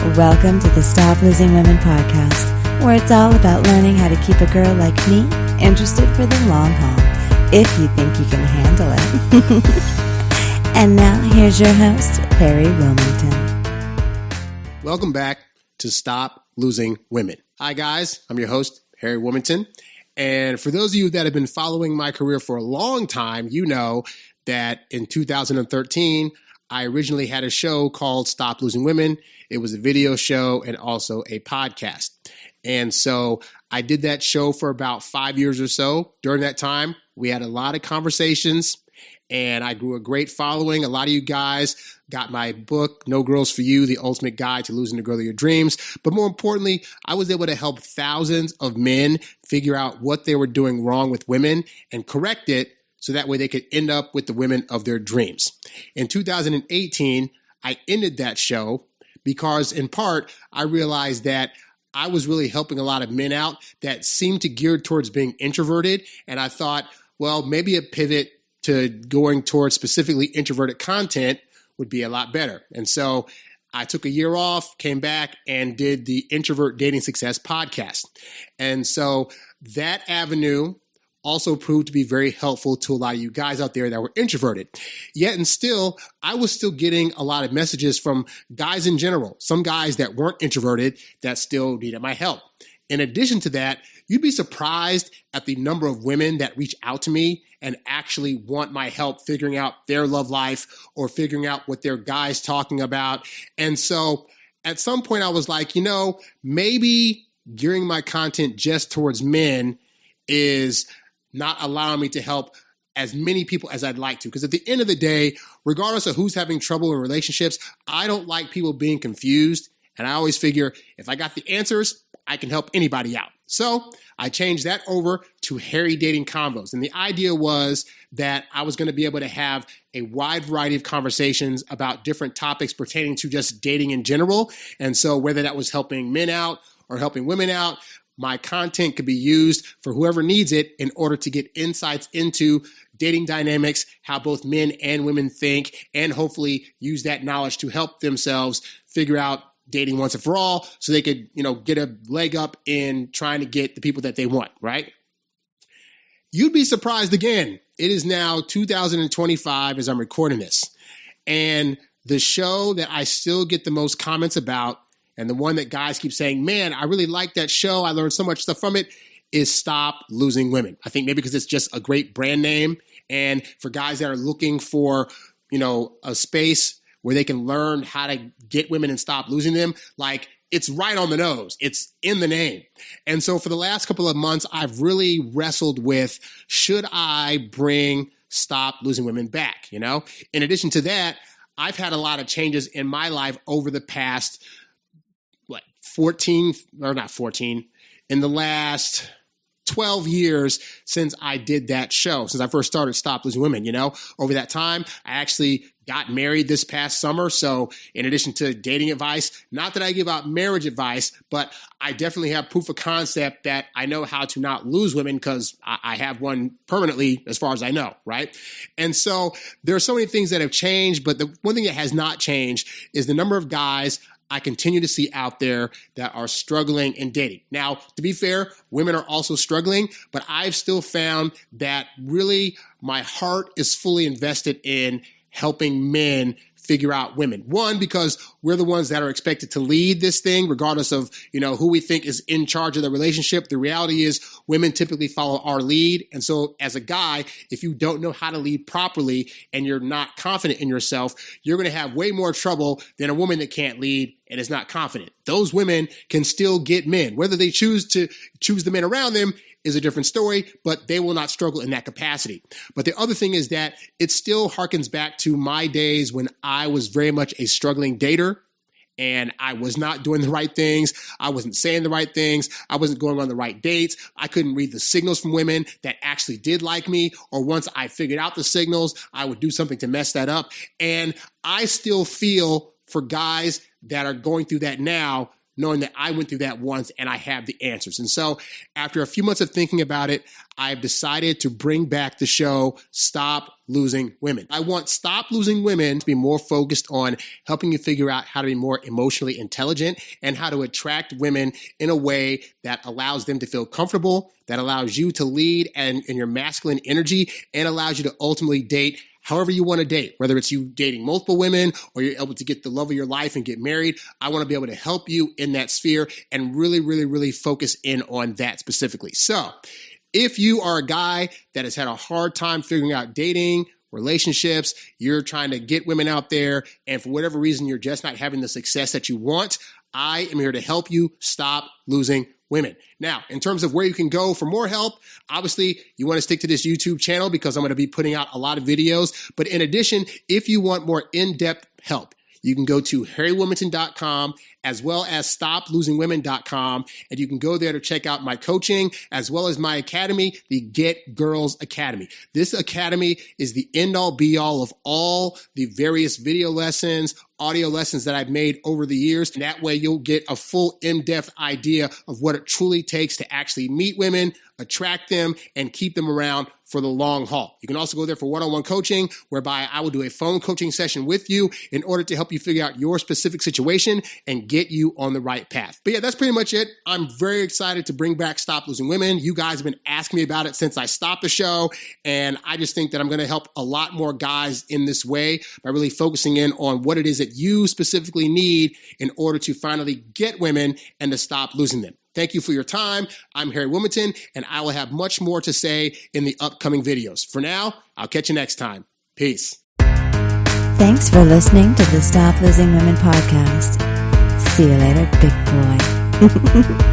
Welcome to the Stop Losing Women podcast, where it's all about learning how to keep a girl like me interested for the long haul, if you think you can handle it. And now, here's your host, Harry Wilmington. Welcome back to Stop Losing Women. Hi, guys. I'm your host, Harry Wilmington. And for those of you that have been following my career for a long time, you know that in 2013, I originally had a show called Stop Losing Women. It was a video show and also a podcast. And so I did that show for about 5 years or so. During that time, we had a lot of conversations and I grew a great following. A lot of you guys got my book, No Girls For You, The Ultimate Guide to Losing the Girl of Your Dreams. But more importantly, I was able to help thousands of men figure out what they were doing wrong with women and correct it so that way they could end up with the women of their dreams. In 2018, I ended that show because in part, I realized that I was really helping a lot of men out that seemed to gear towards being introverted. And I thought, well, maybe a pivot to going towards specifically introverted content would be a lot better. And so I took a year off, came back and did the Introvert Dating Success podcast. And so that avenue also proved to be very helpful to a lot of you guys out there that were introverted. Yet and still, I was still getting a lot of messages from guys in general, some guys that weren't introverted that still needed my help. In addition to that, you'd be surprised at the number of women that reach out to me and actually want my help figuring out their love life or figuring out what their guy's talking about. And so at some point I was like, maybe gearing my content just towards men is not allowing me to help as many people as I'd like to. Because at the end of the day, regardless of who's having trouble in relationships, I don't like people being confused. And I always figure if I got the answers, I can help anybody out. So I changed that over to Harry Dating Convos. And the idea was that I was going to be able to have a wide variety of conversations about different topics pertaining to just dating in general. And so whether that was helping men out or helping women out, my content could be used for whoever needs it in order to get insights into dating dynamics, how both men and women think, and hopefully use that knowledge to help themselves figure out dating once and for all so they could, get a leg up in trying to get the people that they want, right? You'd be surprised again. It is now 2025 as I'm recording this. And the show that I still get the most comments about and the one that guys keep saying, man, I really like that show, I learned so much stuff from it, is Stop Losing Women. I think maybe because it's just a great brand name. And for guys that are looking for, a space where they can learn how to get women and stop losing them, like it's right on the nose. It's in the name. And so for the last couple of months, I've really wrestled with, should I bring Stop Losing Women back? In addition to that, I've had a lot of changes in my life over the past in the last 12 years since I did that show, since I first started Stop Losing Women, over that time, I actually got married this past summer. So in addition to dating advice, not that I give out marriage advice, but I definitely have proof of concept that I know how to not lose women because I have one permanently as far as I know, right? And so there are so many things that have changed, but the one thing that has not changed is the number of guys I continue to see out there that are struggling in dating. Now, to be fair, women are also struggling, but I've still found that really my heart is fully invested in helping men figure out women. One, because we're the ones that are expected to lead this thing, regardless of, who we think is in charge of the relationship. The reality is women typically follow our lead. And so as a guy, if you don't know how to lead properly and you're not confident in yourself, you're going to have way more trouble than a woman that can't lead and is not confident. Those women can still get men. Whether they choose the men around them is a different story, but they will not struggle in that capacity. But the other thing is that it still harkens back to my days when I was very much a struggling dater and I was not doing the right things. I wasn't saying the right things. I wasn't going on the right dates. I couldn't read the signals from women that actually did like me. Or once I figured out the signals, I would do something to mess that up. And I still feel for guys that are going through that now, knowing that I went through that once and I have the answers. And so after a few months of thinking about it, I've decided to bring back the show, Stop Losing Women. I want Stop Losing Women to be more focused on helping you figure out how to be more emotionally intelligent and how to attract women in a way that allows them to feel comfortable, that allows you to lead and in your masculine energy, and allows you to ultimately date however you want to date, whether it's you dating multiple women or you're able to get the love of your life and get married. I want to be able to help you in that sphere and really, really, really focus in on that specifically. So if you are a guy that has had a hard time figuring out dating, relationships, you're trying to get women out there, and for whatever reason, you're just not having the success that you want, I am here to help you stop losing women. Now, in terms of where you can go for more help, obviously you want to stick to this YouTube channel because I'm going to be putting out a lot of videos. But in addition, if you want more in-depth help, you can go to harrywilmington.com as well as stoplosingwomen.com, and you can go there to check out my coaching as well as my academy, the Get Girls Academy. This academy is the end-all be-all of all the various video lessons, audio lessons that I've made over the years. And that way you'll get a full in-depth idea of what it truly takes to actually meet women, attract them, and keep them around for the long haul. You can also go there for one-on-one coaching, whereby I will do a phone coaching session with you in order to help you figure out your specific situation and get you on the right path. But yeah, that's pretty much it. I'm very excited to bring back Stop Losing Women. You guys have been asking me about it since I stopped the show, and I just think that I'm going to help a lot more guys in this way by really focusing in on what it is that you specifically need in order to finally get women and to stop losing them. Thank you for your time. I'm Harry Wilmington, and I will have much more to say in the upcoming videos. For now, I'll catch you next time. Peace. Thanks for listening to the Stop Losing Women podcast. See you later, big boy.